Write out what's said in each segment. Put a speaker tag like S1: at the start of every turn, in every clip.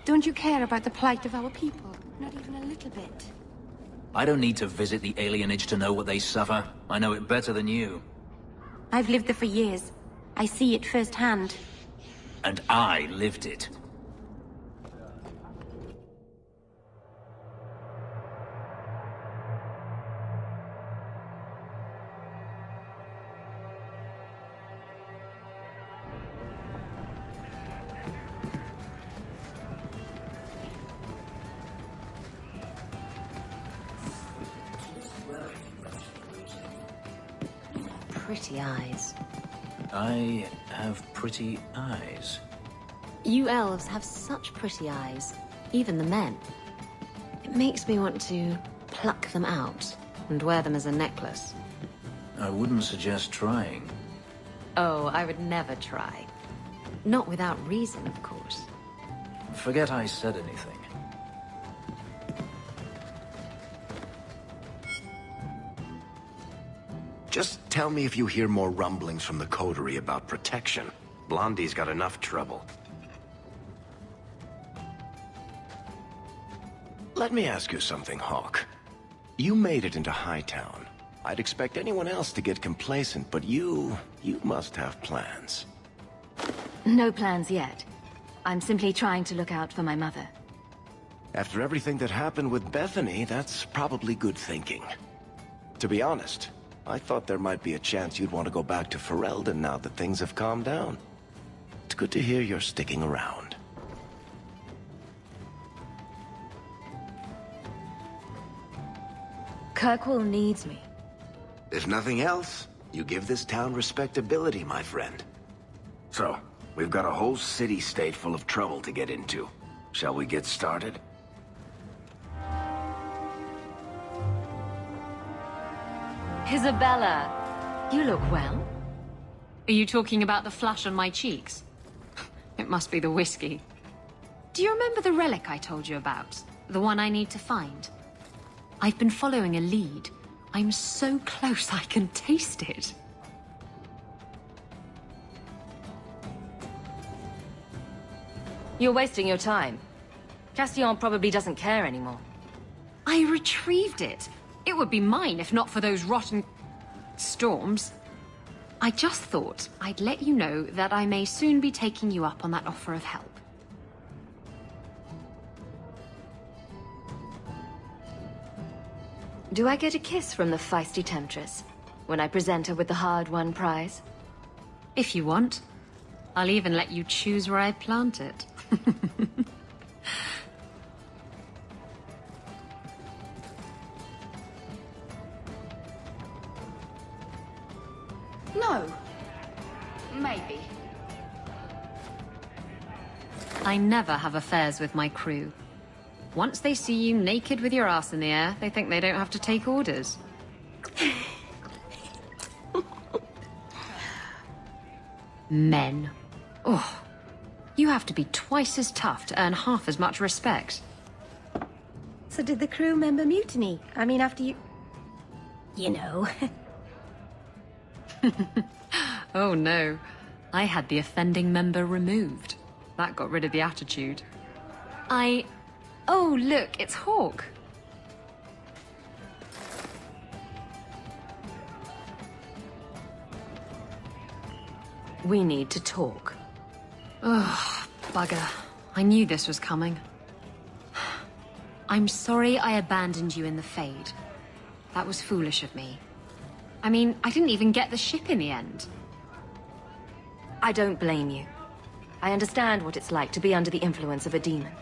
S1: Don't you care about the plight of our people? Not even a little bit.
S2: I don't need to visit the alienage to know what they suffer. I know it better than you.
S1: I've lived there for years. I see it firsthand.
S2: And I lived it.
S3: Pretty eyes.
S2: I have pretty eyes.
S3: You elves have such pretty eyes. Even the men. It makes me want to pluck them out and wear them as a necklace.
S2: I wouldn't suggest trying.
S3: Oh, I would never try. Not without reason, of course.
S2: Forget I said anything.
S4: Just tell me if you hear more rumblings from the coterie about protection. Blondie's got enough trouble. Let me ask you something, Hawke. You made it into Hightown. I'd expect anyone else to get complacent, but you must have plans.
S1: No plans yet. I'm simply trying to look out for my mother.
S4: After everything that happened with Bethany, that's probably good thinking. To be honest, I thought there might be a chance you'd want to go back to Ferelden now that things have calmed down. It's good to hear you're sticking around.
S1: Kirkwall needs me.
S4: If nothing else, you give this town respectability, my friend. So, we've got a whole city-state full of trouble to get into. Shall we get started?
S1: Isabella, you look well.
S5: Are you talking about the flush on my cheeks? It must be the whiskey. Do you remember the relic I told you about? The one I need to find? I've been following a lead. I'm so close I can taste it.
S6: You're wasting your time. Castillon probably doesn't care anymore.
S5: I retrieved it. It would be mine if not for those rotten storms. I just thought I'd let you know that I may soon be taking you up on that offer of help.
S6: Do I get a kiss from the feisty temptress when I present her with the hard-won prize?
S5: If you want. I'll even let you choose where I plant it.
S1: No. Maybe.
S5: I never have affairs with my crew. Once they see you naked with your ass in the air, they think they don't have to take orders. Men. Oh. You have to be twice as tough to earn half as much respect.
S1: So did the crew member mutiny? I mean, after you... You know.
S5: Oh no. I had the offending member removed. That got rid of the attitude. Oh, look, it's Hawke.
S6: We need to talk.
S5: Ugh, bugger. I knew this was coming. I'm sorry I abandoned you in the Fade. That was foolish of me. I mean, I didn't even get the ship in the end.
S6: I don't blame you. I understand what it's like to be under the influence of a demon.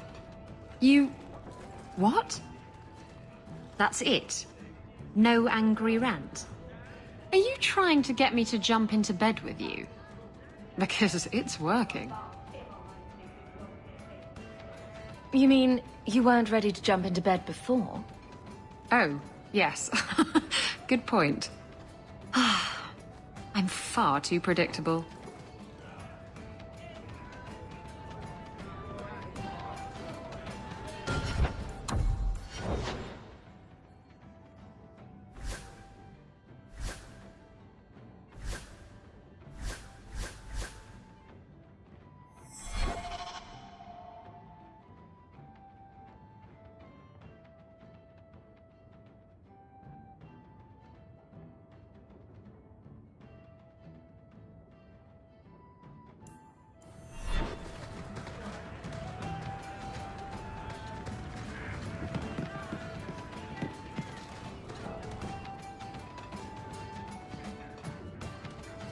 S5: You... what? That's it? No angry rant? Are you trying to get me to jump into bed with you? Because it's working.
S6: You mean, you weren't ready to jump into bed before?
S5: Oh, yes. Good point. I'm far too predictable.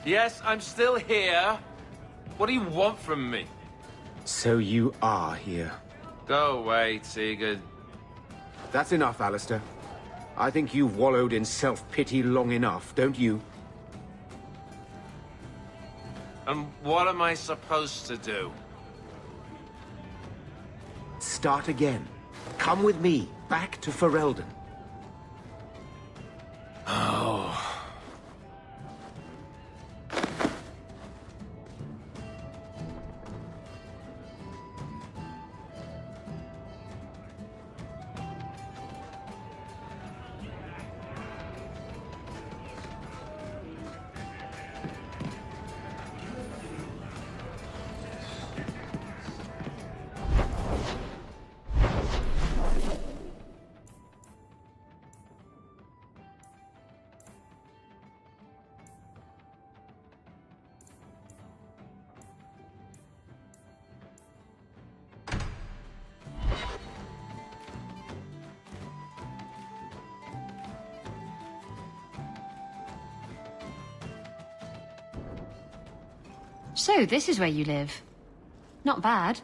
S7: Yes, I'm still here. What do you want from me?
S8: So you are here.
S7: Go away, Sigurd.
S8: That's enough, Alistair. I think you've wallowed in self-pity long enough, don't you?
S7: And what am I supposed to do?
S8: Start again. Come with me, back to Ferelden.
S7: Oh.
S5: So, this is where you live. Not bad.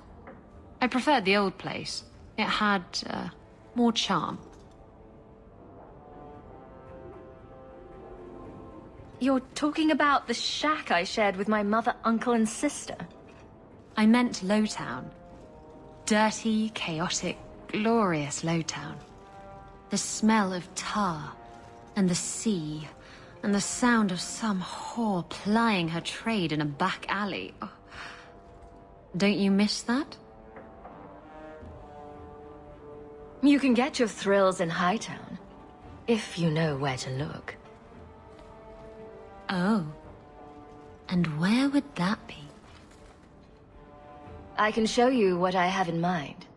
S5: I preferred the old place. It had, more charm.
S6: You're talking about the shack I shared with my mother, uncle, and sister?
S5: I meant Lowtown. Dirty, chaotic, glorious Lowtown. The smell of tar, and the sea, and the sound of some whore plying her trade in a back alley. Oh. Don't you miss that?
S6: You can get your thrills in Hightown, if you know where to look.
S5: Oh. And where would that be?
S6: I can show you what I have in mind.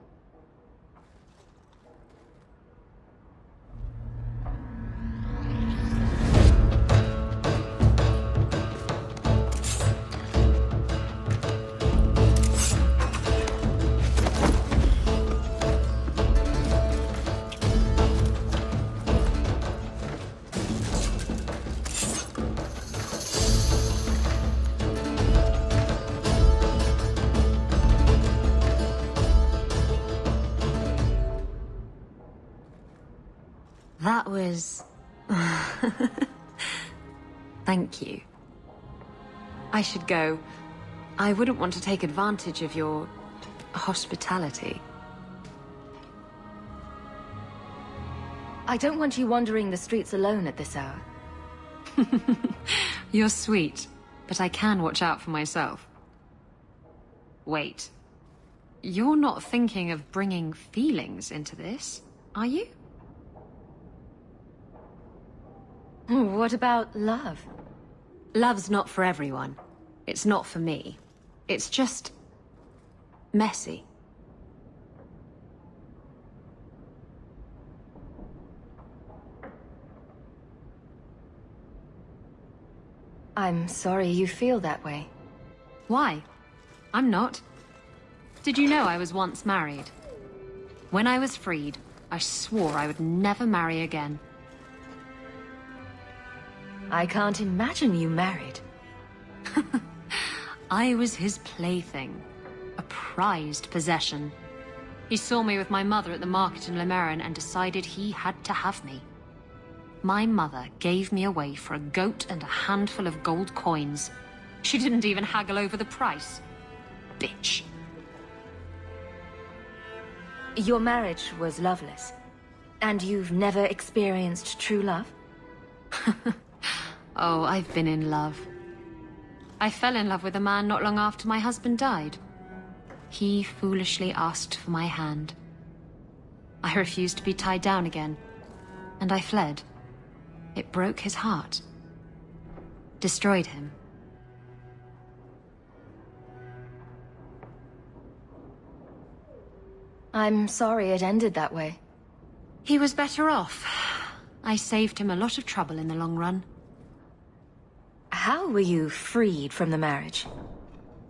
S5: That was... Thank you. I should go. I wouldn't want to take advantage of your... hospitality.
S6: I don't want you wandering the streets alone at this hour.
S5: You're sweet, but I can watch out for myself. Wait. You're not thinking of bringing feelings into this, are you?
S6: What about love?
S5: Love's not for everyone. It's not for me. It's just... messy.
S6: I'm sorry you feel that way.
S5: Why? I'm not. Did you know I was once married? When I was freed, I swore I would never marry again.
S6: I can't imagine you married.
S5: I was his plaything. prized possession. He saw me with my mother at the market in Limeran and decided he had to have me. My mother gave me away for a goat and a handful of gold coins. She didn't even haggle over the price. Bitch.
S9: Your marriage was loveless, and you've never experienced true love?
S5: Oh, I've been in love. I fell in love with a man not long after my husband died. He foolishly asked for my hand. I refused to be tied down again, and I fled. It broke his heart. Destroyed him.
S9: I'm sorry it ended that way.
S5: He was better off. I saved him a lot of trouble in the long run.
S9: How were you freed from the marriage?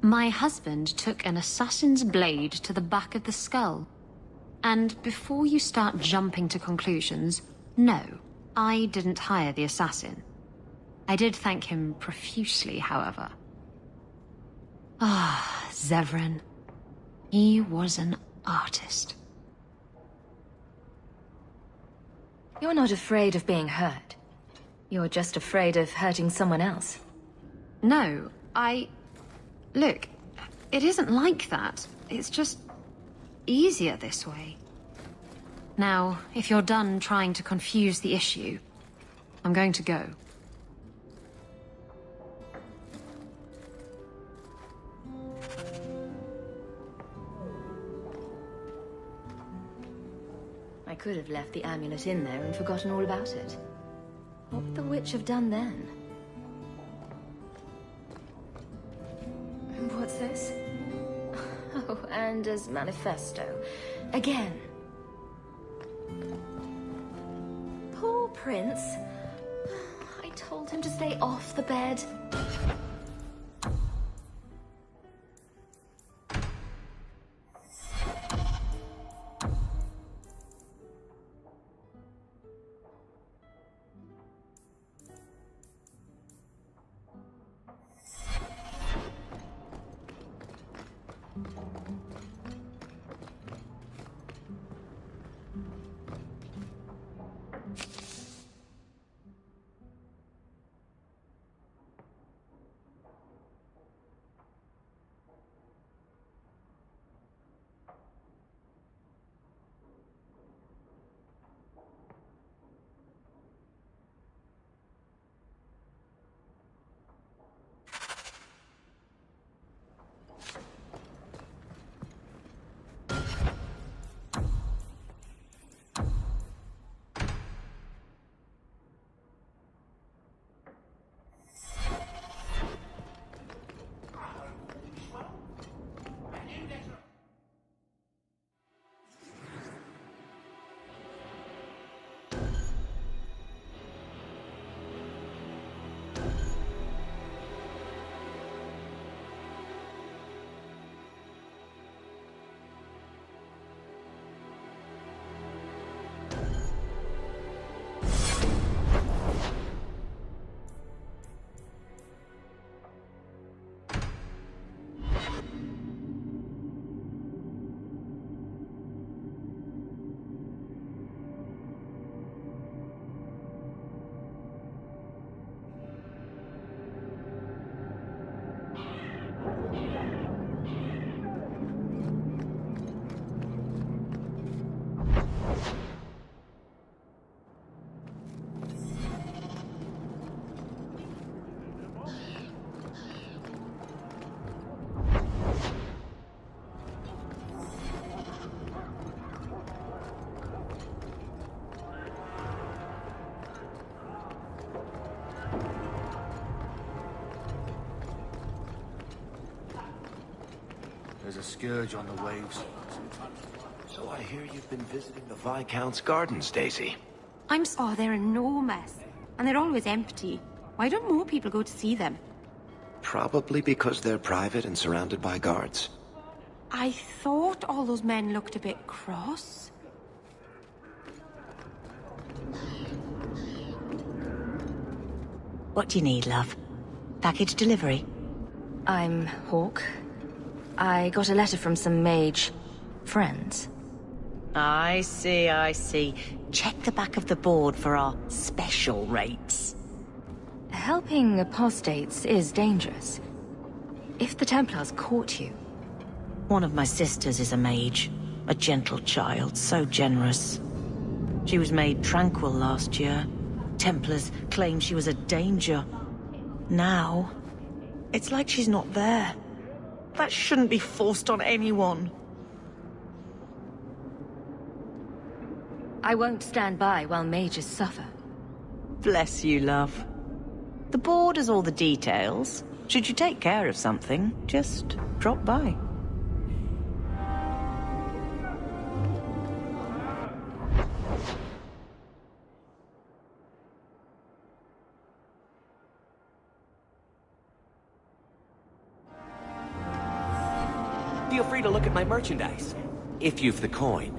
S5: My husband took an assassin's blade to the back of the skull. And before you start jumping to conclusions, no, I didn't hire the assassin. I did thank him profusely, however. Ah, Zevran. He was an artist.
S9: You're not afraid of being hurt. You're just afraid of hurting someone else.
S5: No, Look, it isn't like that. It's just easier this way. Now, if you're done trying to confuse the issue, I'm going to go.
S9: I could have left the amulet in there and forgotten all about it. What would the witch have done then? What's this? Oh, Anders' manifesto. Again. Poor Prince. I told him to stay off the bed.
S7: There's a scourge on the waves.
S4: So I hear you've been visiting the Viscount's gardens, Daisy.
S1: Oh, they're enormous. And they're always empty. Why don't more people go to see them?
S4: Probably because they're private and surrounded by guards.
S1: I thought all those men looked a bit cross.
S10: What do you need, love? Package delivery?
S9: I'm Hawke. I got a letter from some mage friends.
S10: I see, I see. Check the back of the board for our special rates.
S9: Helping apostates is dangerous. If the Templars caught you...
S10: One of my sisters is a mage. A gentle child, so generous. She was made tranquil last year. Templars claimed she was a danger. Now, it's like she's not there. That shouldn't be forced on anyone.
S9: I won't stand by while mages suffer.
S10: Bless you, love. The board has all the details. Should you take care of something, just drop by.
S11: Feel free to look at my merchandise, if you've the coin.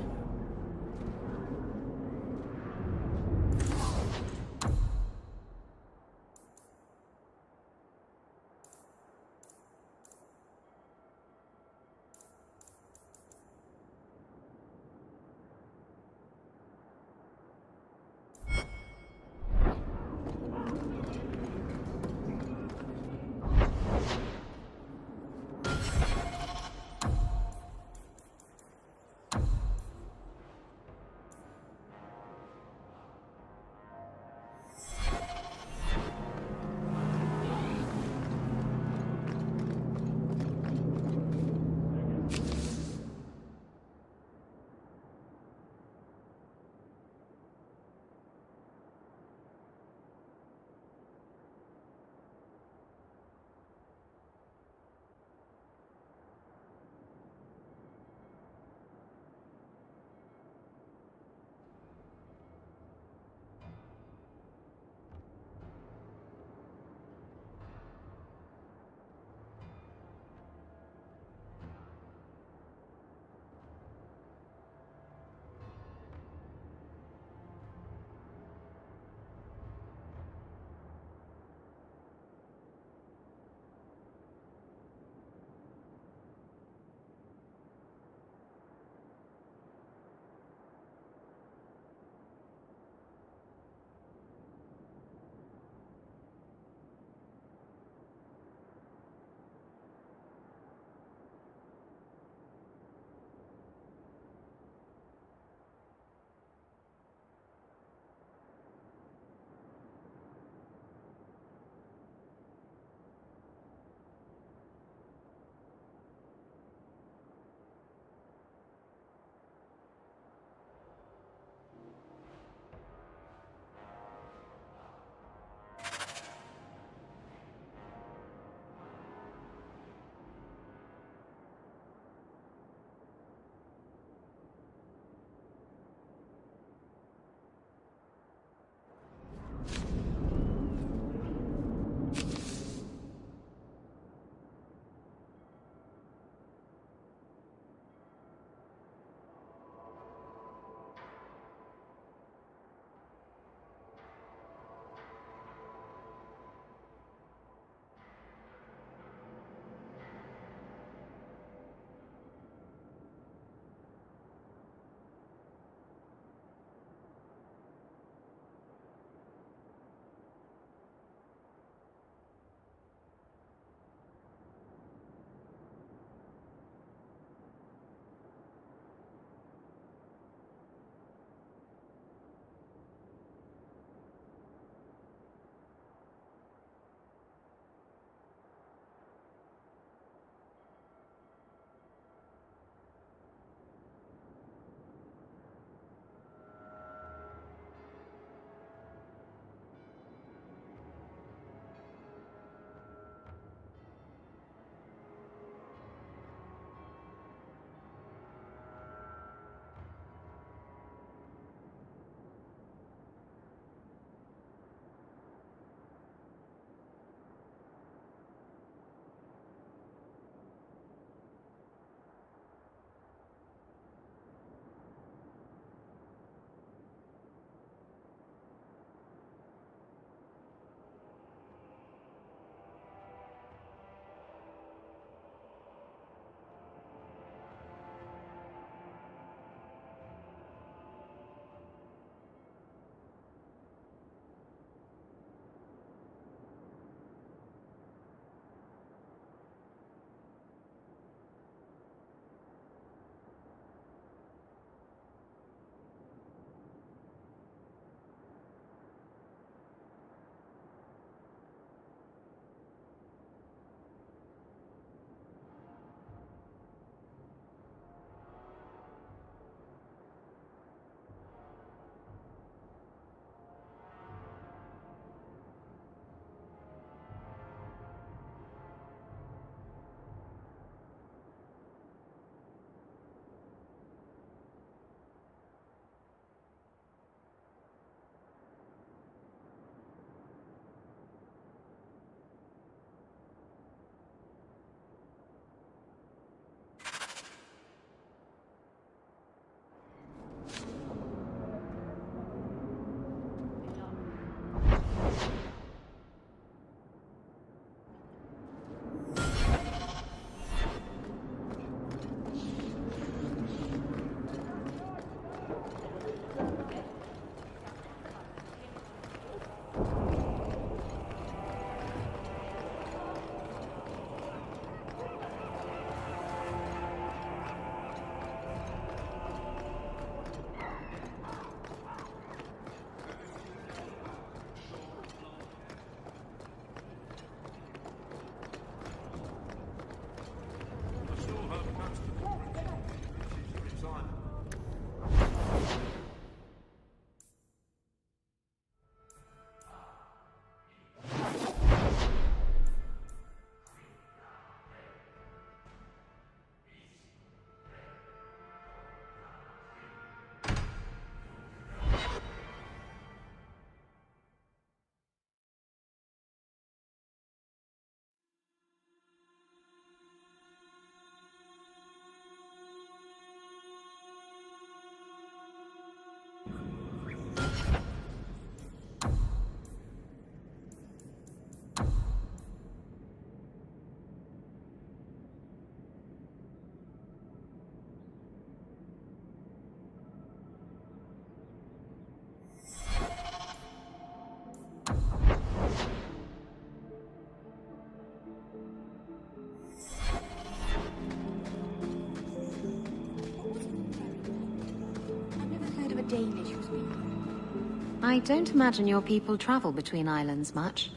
S1: Danish was speaking.
S5: I don't imagine your people travel between islands much.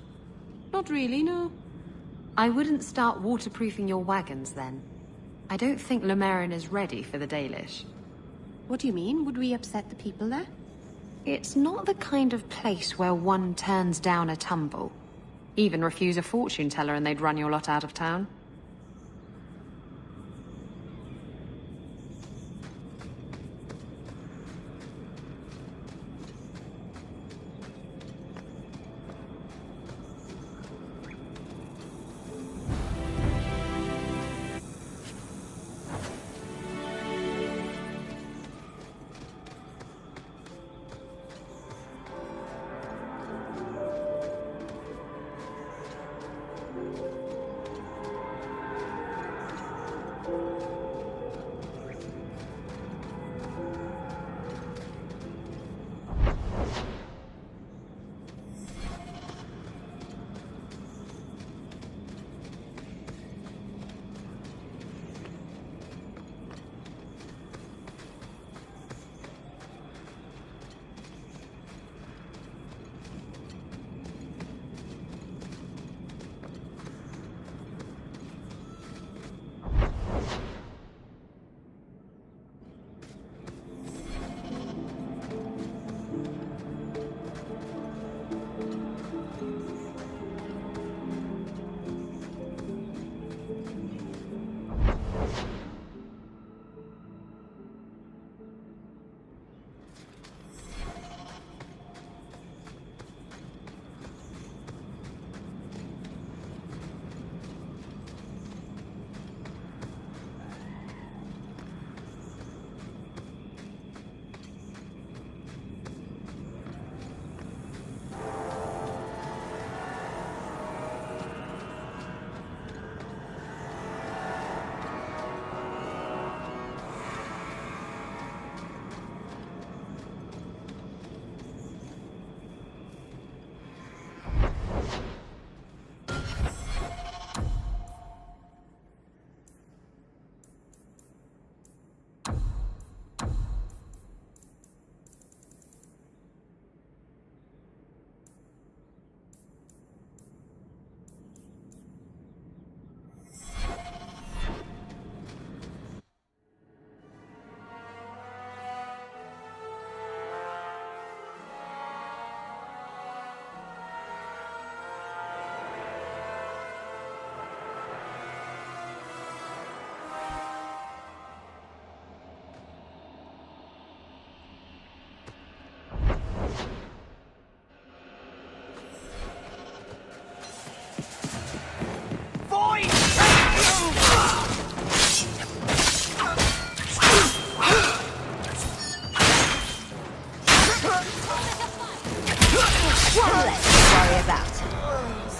S1: Not really, no.
S5: I wouldn't start waterproofing your wagons then. I don't think Lomerin is ready for the Dalish.
S1: What do you mean? Would we upset the people there?
S5: It's not the kind of place where one turns down a tumble. Even refuse a fortune teller and they'd run your lot out of town.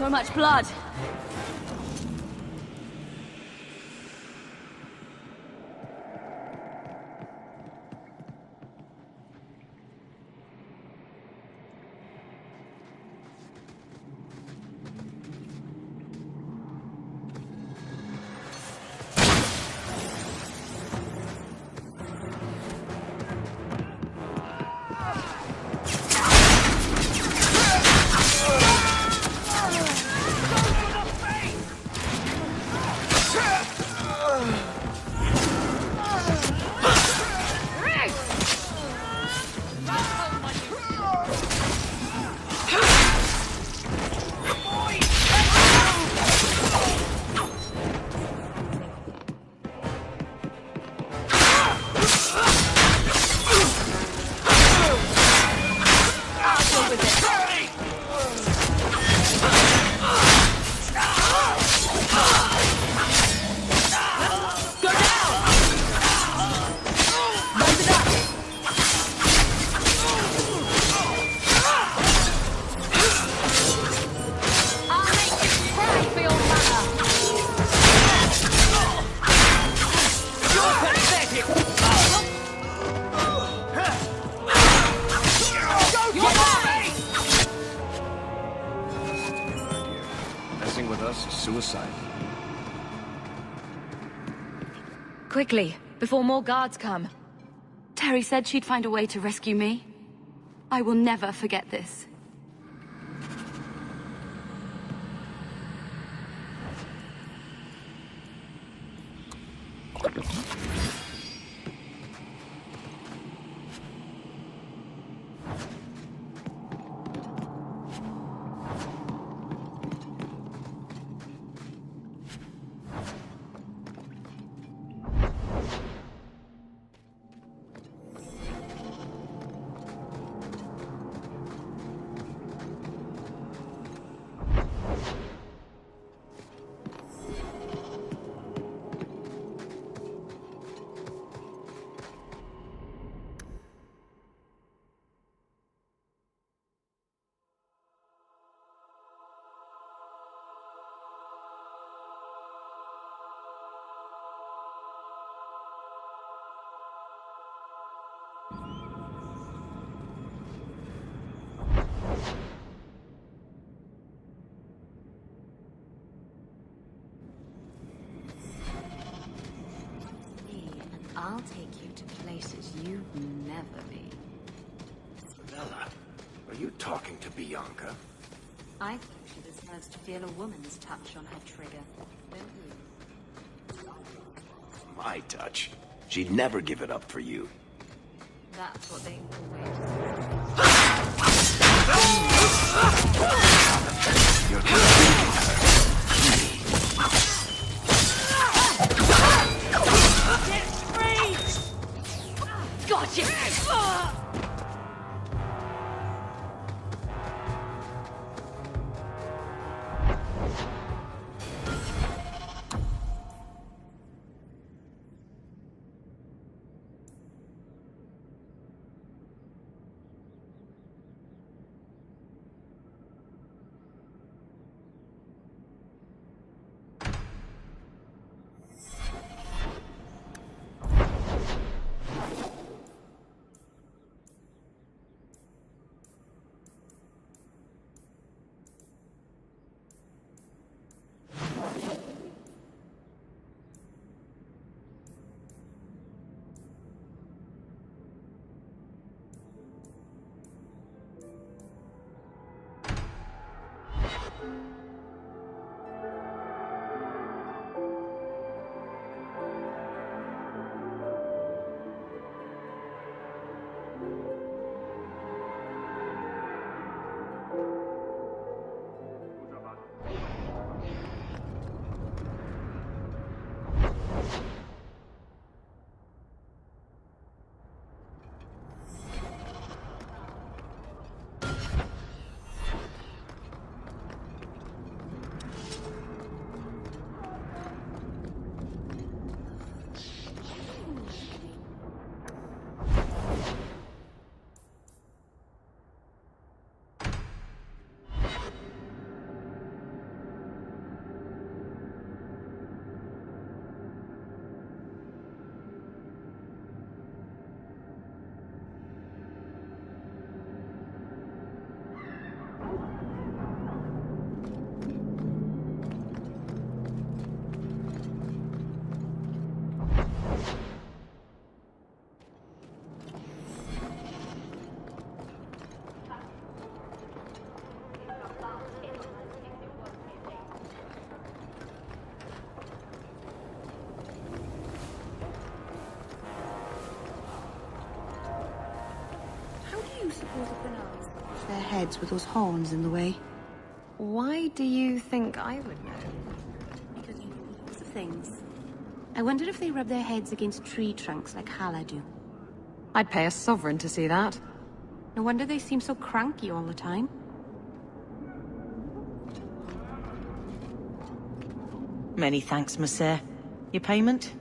S6: So much blood.
S12: suicide.
S9: Quickly, before more guards come.
S13: Terry said she'd find a way to rescue me. I will never forget this.
S3: I'll take you to places you've never been.
S4: Isabella, are you talking to Bianca?
S3: I think she deserves to feel a woman's touch on her trigger, don't you?
S4: My touch. She'd never give it up for you.
S3: That's what they always
S4: You're confusing her.
S13: Gotcha!
S1: Their heads with those horns in the way.
S5: Why do you think I would know?
S1: Because you know lots of things. I wonder if they rub their heads against tree trunks like Hala do.
S5: I'd pay a sovereign to see that.
S1: No wonder they seem so cranky all the time.
S10: Many thanks, monsieur. Your payment?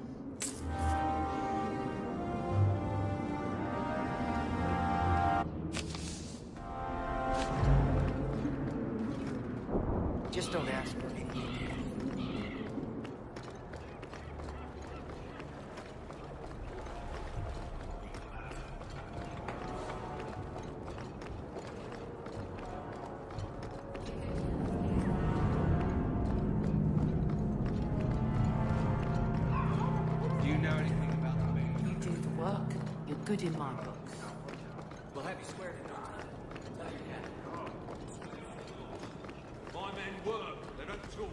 S11: Just don't ask for me.
S12: you know anything about the main?
S14: You do the work, you're good in my books.
S11: We'll have you swear to no time. Tell your cat.
S12: My men work, they don't talk.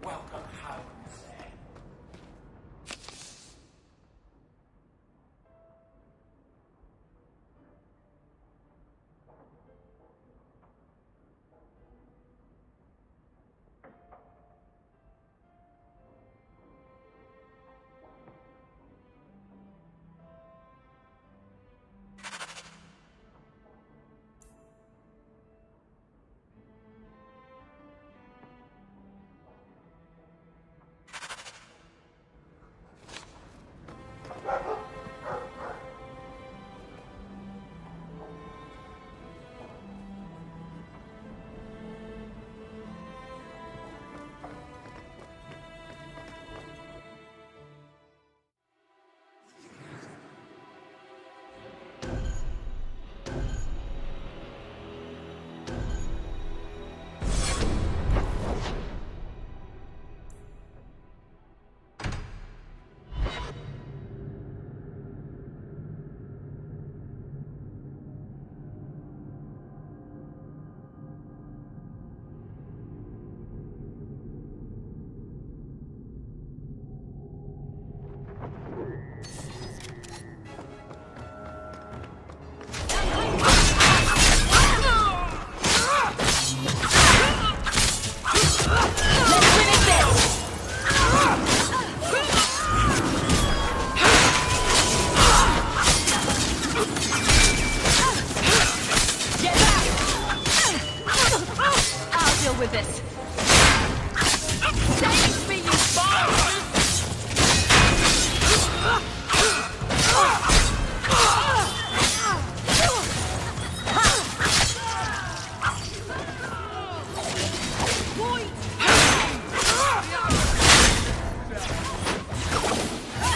S11: Welcome home, sir.
S13: With this. Save me, you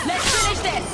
S13: Let's finish this.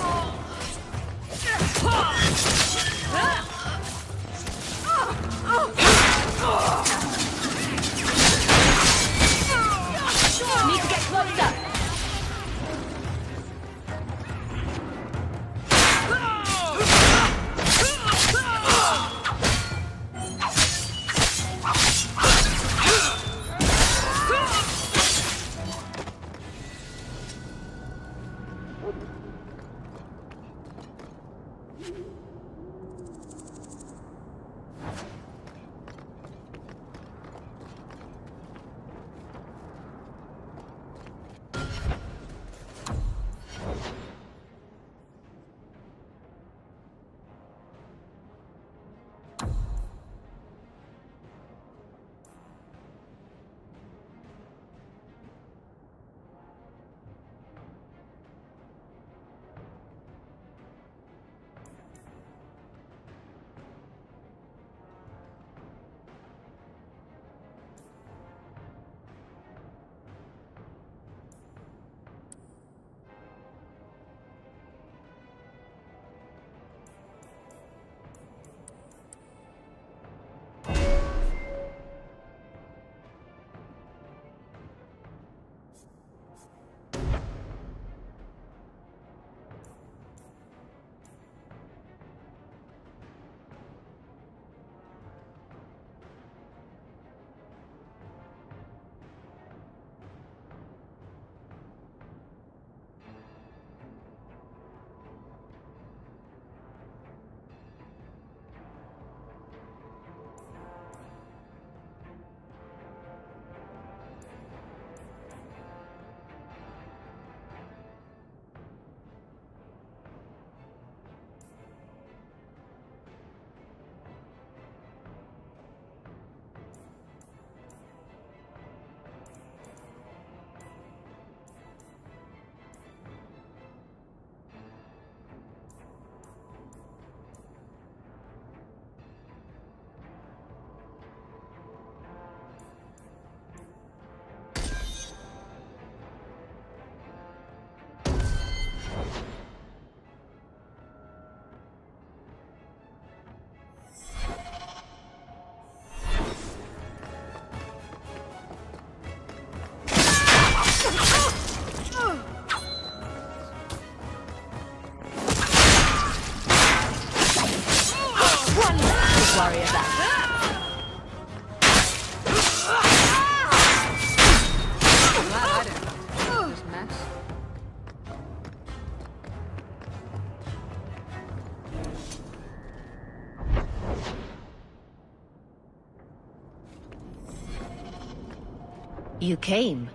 S3: You came.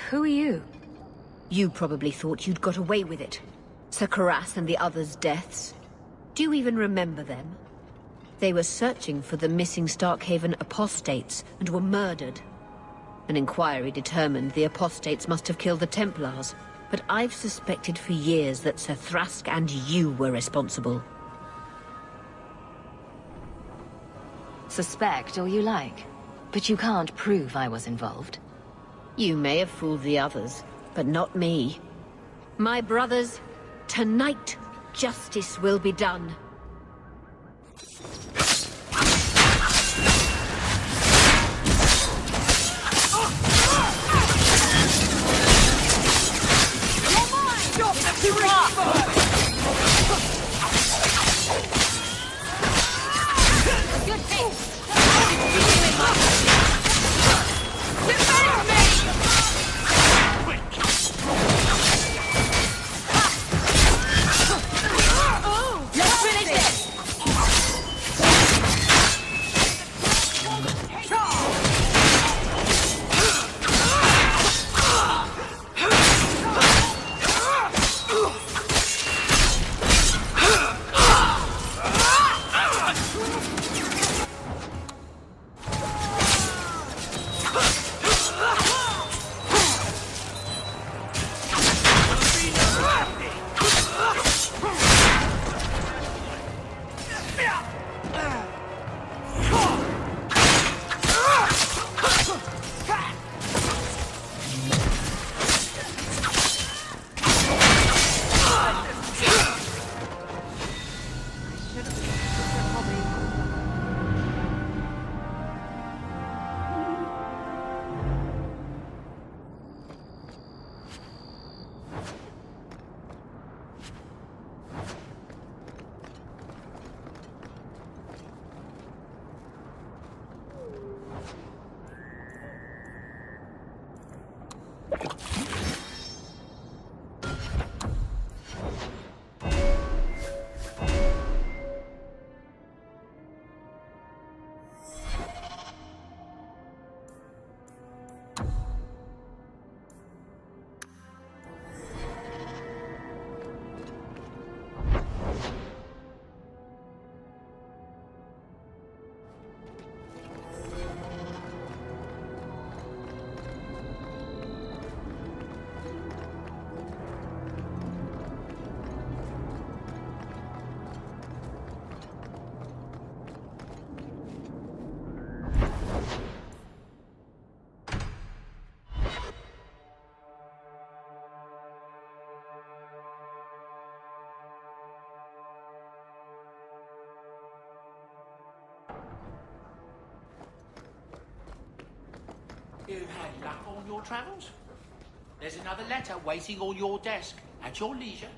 S9: Who are you?
S3: You probably thought you'd got away with it. Sir Karas and the others' deaths. Do you even remember them? They were searching for the missing Starkhaven apostates and were murdered. An inquiry determined the apostates must have killed the Templars, but I've suspected for years that Sir Thrask and you were responsible.
S9: Suspect all you like, but you can't prove I was involved.
S3: You may have fooled the others, but not me. My brothers, tonight, justice will be done.
S15: You've had luck on your travels? There's another letter waiting on your desk at your leisure.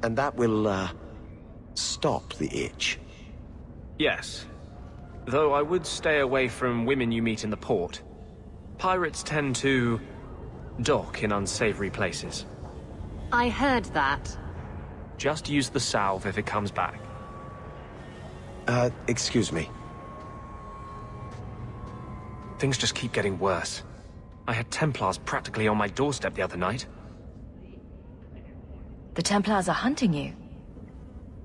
S4: And that will, stop the itch.
S16: Yes. Though I would stay away from women you meet in the port. Pirates tend to dock in unsavory places.
S5: I heard that.
S16: Just use the salve if it comes back.
S4: Excuse me.
S16: Things just keep getting worse. I had Templars practically on my doorstep the other night.
S9: The Templars are hunting you.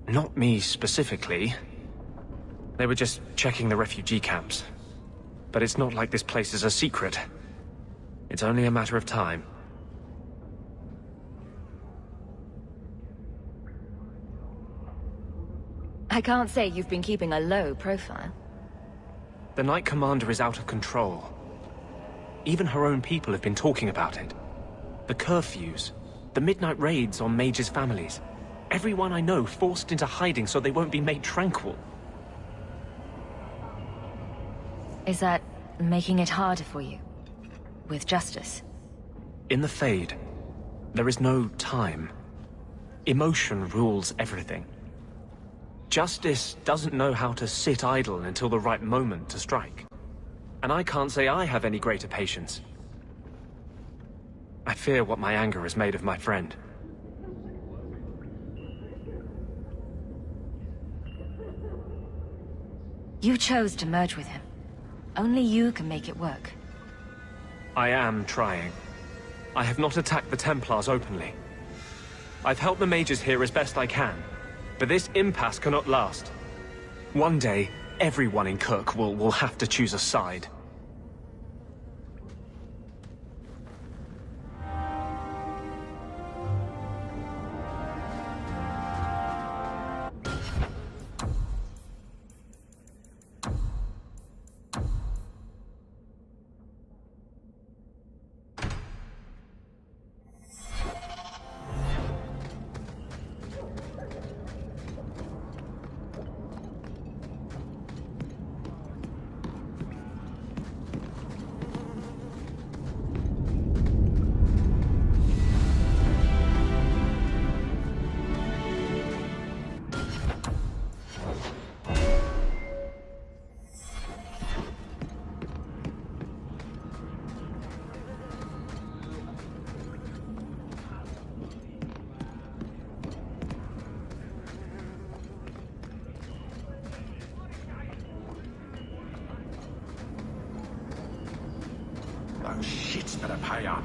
S16: Not me specifically. They were just checking the refugee camps. But it's not like this place is a secret. It's only a matter of time.
S9: I can't say you've been keeping a low profile.
S16: The Knight Commander is out of control. Even her own people have been talking about it. The curfews, the midnight raids on mages' families. Everyone I know forced into hiding so they won't be made tranquil.
S9: Is that making it harder for you? With justice?
S16: In the Fade, there is no time. Emotion rules everything. Justice doesn't know how to sit idle until the right moment to strike. And I can't say I have any greater patience. I fear what my anger has made of my friend.
S9: You chose to merge with him. Only you can make it work.
S16: I am trying. I have not attacked the Templars openly. I've helped the mages here as best I can, but this impasse cannot last. One day, everyone in Kirk will have to choose a side.
S15: Those shits better pay up.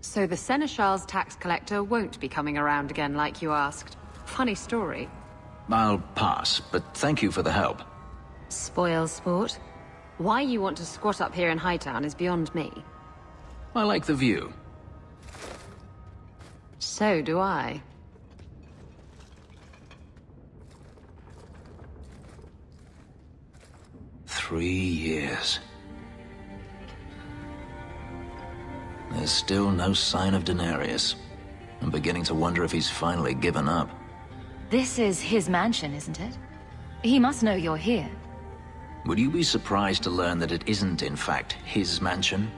S5: So the Seneschal's tax collector won't be coming around again like you asked. Funny story.
S2: I'll pass, but thank you for the help.
S5: Spoil sport. Why you want to squat up here in Hightown is beyond me.
S2: I like the view.
S5: So do I.
S2: Three years. There's still no sign of Denarius. I'm beginning to wonder if he's finally given up.
S9: This is his mansion, isn't it? He must know you're here.
S2: Would you be surprised to learn that it isn't, in fact, his mansion?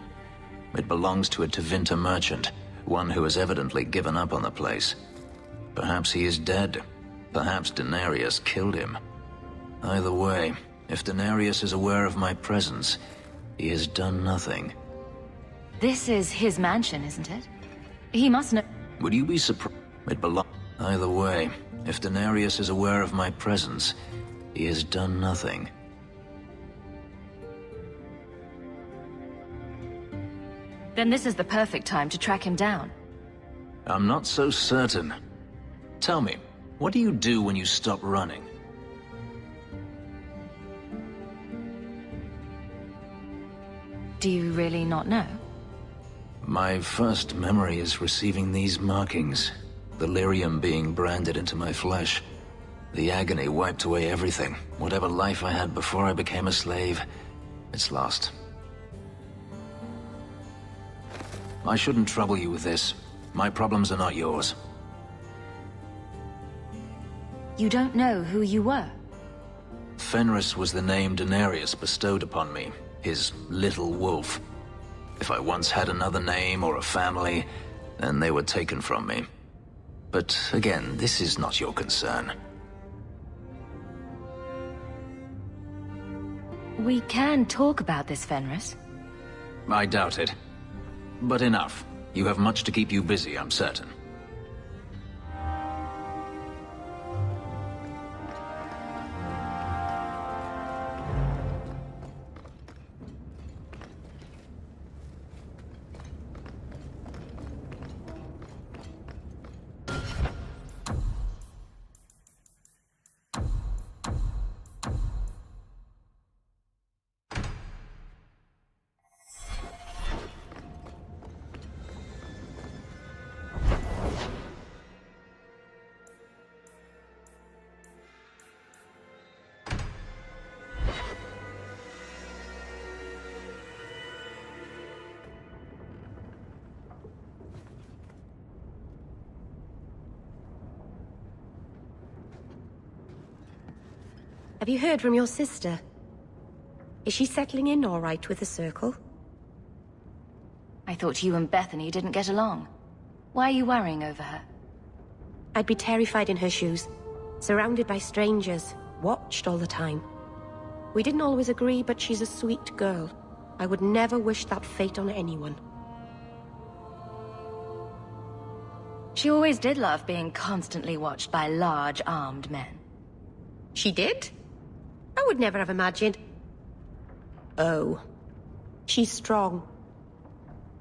S2: It belongs to a Tevinter merchant, one who has evidently given up on the place. Perhaps he is dead. Perhaps Denarius killed him. Either way, if Denarius is aware of my presence, he has done nothing.
S9: This is his mansion, isn't it? He must know...
S2: Would you be surprised? It belongs... Either way, if Denarius is aware of my presence, he has done nothing.
S9: Then this is the perfect time to track him down.
S2: I'm not so certain. Tell me, what do you do when you stop running?
S9: Do you really not know?
S2: My first memory is receiving these markings. The lyrium being branded into my flesh. The agony wiped away everything. Whatever life I had before I became a slave, it's lost. I shouldn't trouble you with this. My problems are not yours.
S9: You don't know who you were?
S2: Fenris was the name Daenerys bestowed upon me, his little wolf. If I once had another name or a family, then they were taken from me. But again, this is not your concern.
S9: We can talk about this, Fenris.
S2: I doubt it. But enough. You have much to keep you busy, I'm certain.
S1: Have you heard from your sister? Is she settling in all right with the Circle?
S9: I thought you and Bethany didn't get along. Why are you worrying over her?
S1: I'd be terrified in her shoes, surrounded by strangers, watched all the time. We didn't always agree, but she's a sweet girl. I would never wish that fate on anyone.
S9: She always did love being constantly watched by large, armed men.
S1: She did? I would never have imagined. Oh. She's strong.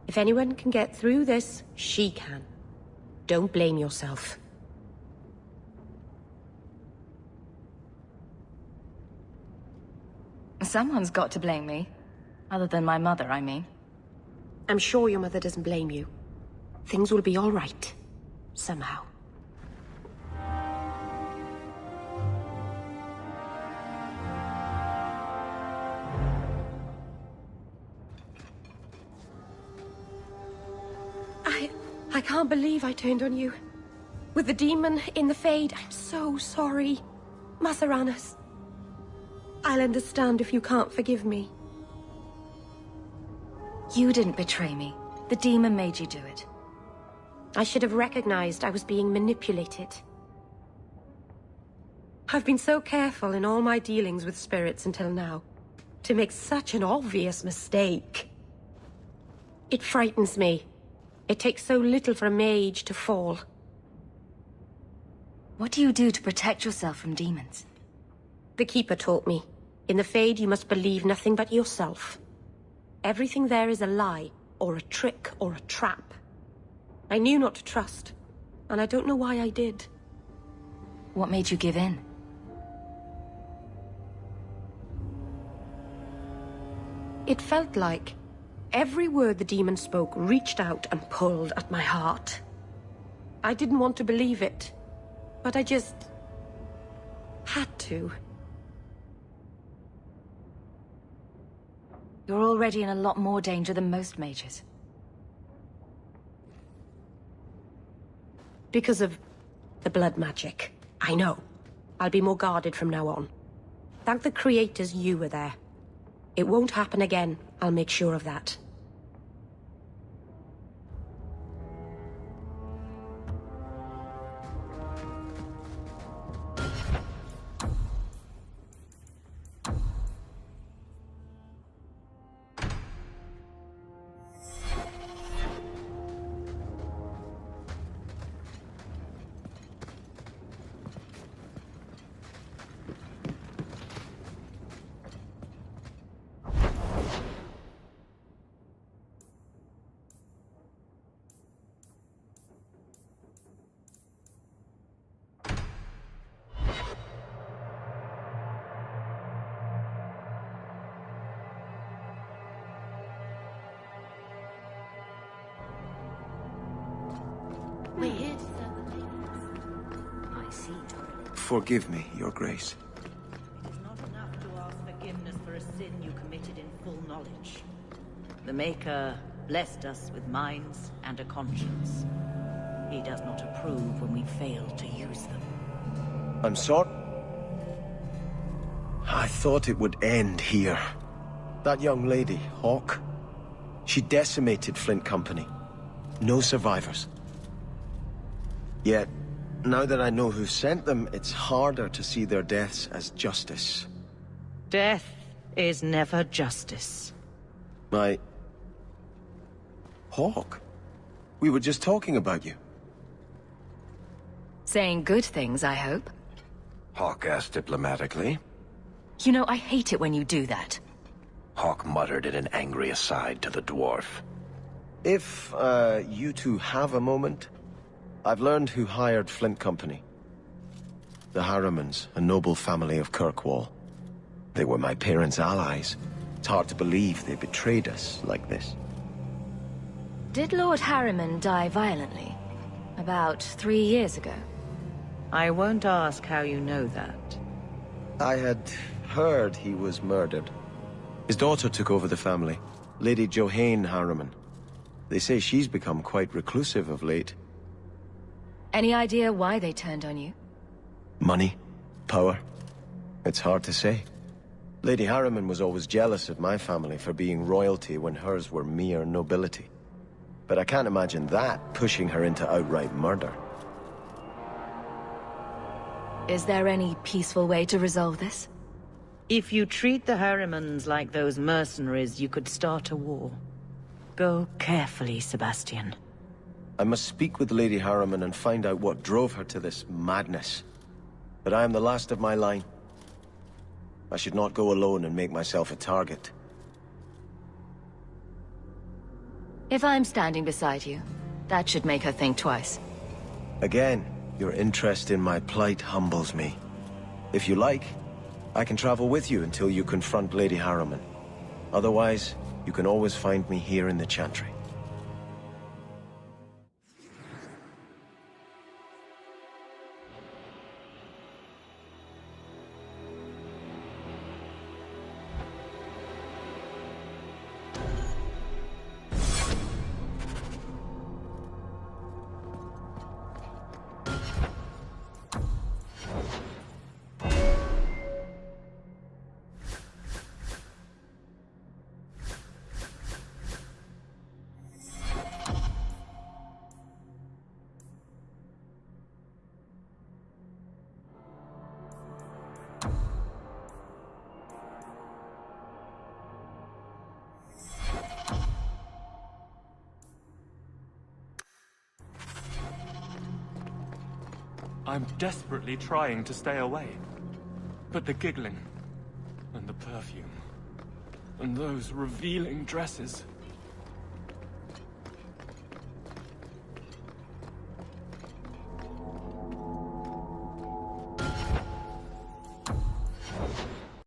S1: If anyone can get through this, she can. Don't blame yourself.
S9: Someone's got to blame me. Other than my mother, I mean.
S1: I'm sure your mother doesn't blame you. Things will be all right. Somehow. I can't believe I turned on you. With the demon in the Fade, I'm so sorry. Masaranas. I'll understand if you can't forgive me.
S9: You didn't betray me. The demon made you do it.
S1: I should have recognized I was being manipulated. I've been so careful in all my dealings with spirits until now. To make such an obvious mistake. It frightens me. It takes so little for a mage to fall.
S9: What do you do to protect yourself from demons?
S1: The Keeper taught me. In the Fade, you must believe nothing but yourself. Everything there is a lie, or a trick, or a trap. I knew not to trust, and I don't know why I did.
S9: What made you give in?
S1: It felt like every word the demon spoke reached out and pulled at my heart. I didn't want to believe it, but I just had to.
S9: You're already in a lot more danger than most mages.
S1: Because of the blood magic. I know. I'll be more guarded from now on. Thank the creators you were there. It won't happen again. I'll make sure of that.
S4: Forgive me, Your Grace.
S10: It is not enough to ask forgiveness for a sin you committed in full knowledge. The Maker blessed us with minds and a conscience. He does not approve when we fail to use them.
S4: I'm sorry. I thought it would end here. That young lady, Hawke, she decimated Flint Company. No survivors. Yet, now that I know who sent them, it's harder to see their deaths as justice.
S10: Death is never justice.
S4: Hawke? We were just talking about you.
S9: Saying good things, I hope.
S4: Hawke asked diplomatically.
S9: You know, I hate it when you do that.
S4: Hawke muttered in an angry aside to the dwarf. If, you two have a moment, I've learned who hired Flint Company. The Harrimans, a noble family of Kirkwall. They were my parents' allies. It's hard to believe they betrayed us like this.
S9: Did Lord Harriman die violently? About 3 years ago?
S10: I won't ask how you know that.
S4: I had heard he was murdered. His daughter took over the family, Lady Johanne Harriman. They say she's become quite reclusive of late.
S9: Any idea why they turned on you?
S4: Money? Power? It's hard to say. Lady Harriman was always jealous of my family for being royalty when hers were mere nobility. But I can't imagine that pushing her into outright murder.
S9: Is there any peaceful way to resolve this?
S10: If you treat the Harrimans like those mercenaries, you could start a war. Go carefully, Sebastian.
S4: I must speak with Lady Harriman and find out what drove her to this madness. But I am the last of my line. I should not go alone and make myself a target.
S9: If I'm standing beside you, that should make her think twice.
S4: Again, your interest in my plight humbles me. If you like, I can travel with you until you confront Lady Harriman. Otherwise, you can always find me here in the Chantry.
S16: I'm desperately trying to stay away. But the giggling, and the perfume, and those revealing dresses.